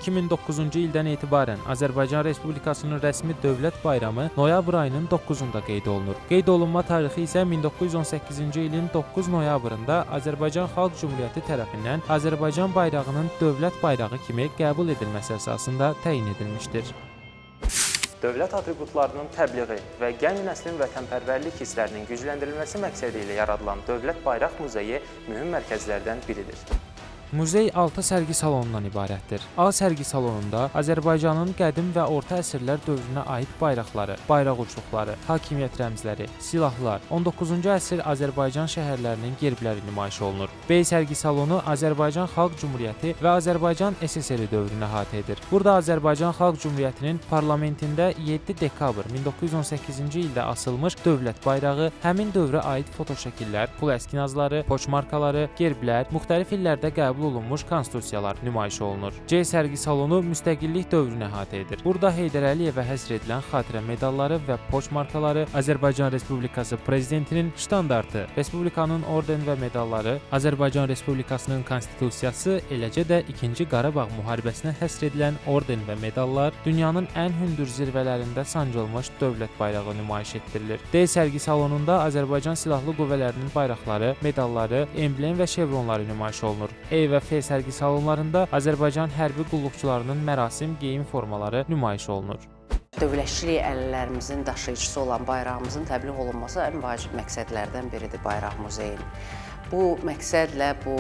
2009-cu ildən etibarən Azərbaycan Respublikasının rəsmi dövlət bayramı noyabr ayının 9-da qeyd olunur. Qeyd olunma tarixi isə 1918-ci ilin 9 noyabrında Azərbaycan Xalq Cümhuriyyəti tərəfindən Azərbaycan bayrağının dövlət bayrağı kimi qəbul edilməsi əsasında təyin edilmişdir. Dövlət atributlarının təbliği və gənc nəslin vətənpərvərlik hisslərinin gücləndirilməsi məqsədi ilə yaradılan Dövlət Bayraq Muzeyi mühüm mərkəzlərdən biridir. Muzey 6 sərgi salonundan ibarətdir. A sərgi salonunda Azərbaycanın qədim və orta əsrlər dövrünə aid bayraqları, bayraq uçluqları, hakimiyyət rəmzləri, silahlar, 19-cu əsr Azərbaycan şəhərlərinin gerbləri nümayiş olunur. B sərgi salonu Azərbaycan Xalq Cümhuriyyəti və Azərbaycan SSR dövrünü əhatə edir. Burada Azərbaycan Xalq Cümhuriyyətinin parlamentində 7 dekabr 1918-ci ildə asılmış dövlət bayrağı, həmin dövrə aid fotoşəkillər, pul əskinazları, poçmarkaları, gerblər, müxtəlif illərdə qəbul olunmuş konstitusiyalar nümayiş olunur. C sərgi salonu müstəqillik dövrünü əhatə edir. Burada Heydər Əliyevə həsr edilən xatirə medalları və poçt markaları, Azərbaycan Respublikası Prezidentinin ştandartı, Respublikanın orden və medalları, Azərbaycan Respublikasının konstitusiyası, eləcə də 2-ci Qarabağ müharibəsinə həsr edilən orden və medallar, dünyanın ən hündür zirvələrində sancılmış dövlət bayrağı nümayiş etdirilir. D sərgi salonunda Azərbaycan Silahlı Qüvvələrinin bayraqları, medalları, emblem və şevronları nümayiş olunur. E və F sərgi salonlarında Azərbaycan hərbi qulluqçularının mərasim geyim formaları nümayiş olunur. Dövlətçilik ənənələrimizin daşıyıcısı olan bayrağımızın təbliğ olunması ən vacib məqsədlərdən biridir Bayraq Muzeyinin. Bu məqsədlə bu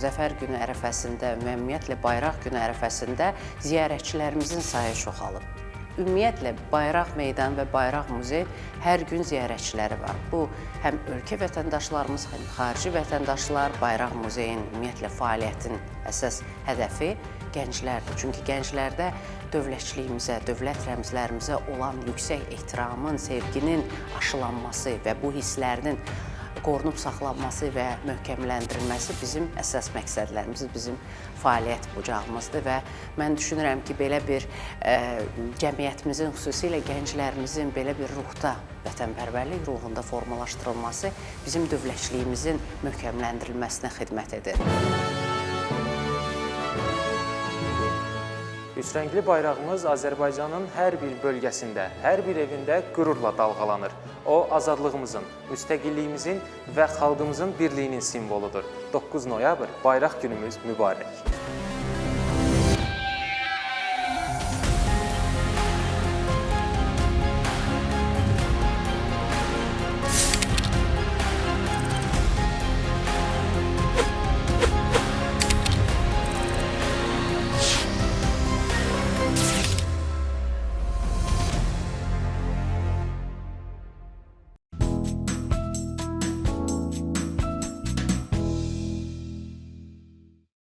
Zəfər günü ərəfəsində, ümumiyyətlə Bayraq günü ərəfəsində ziyarətçilərimizin sayı çoxalıb. Ümumiyyətlə, Bayraq Meydanı və Bayraq Muzeyi hər gün ziyarətçiləri var. Bu, həm ölkə vətəndaşlarımız, həm xarici vətəndaşlar Bayraq Muzeyinin ümumiyyətlə fəaliyyətin əsas hədəfi gənclərdir. Çünki gənclərdə dövlətçiliyimizə, dövlət rəmzlərimizə olan yüksək ehtiramın, sevginin aşılanması və bu hisslərinin qorunub saxlanması və möhkəmləndirilməsi bizim əsas məqsədlərimizdir, bizim fəaliyyət bucağımızdır və mən düşünürəm ki, belə bir cəmiyyətimizin, xüsusilə gənclərimizin belə bir ruhda, vətənpərvərlik ruhunda formalaşdırılması bizim dövlətçiliyimizin möhkəmləndirilməsinə xidmət edir. Üçrəngli bayrağımız Azərbaycanın hər bir bölgəsində, hər bir evində qürurla dalğalanır. O, azadlığımızın, müstəqilliyimizin və xalqımızın birliyinin simvoludur. 9 noyabr Bayraq günümüz mübarək.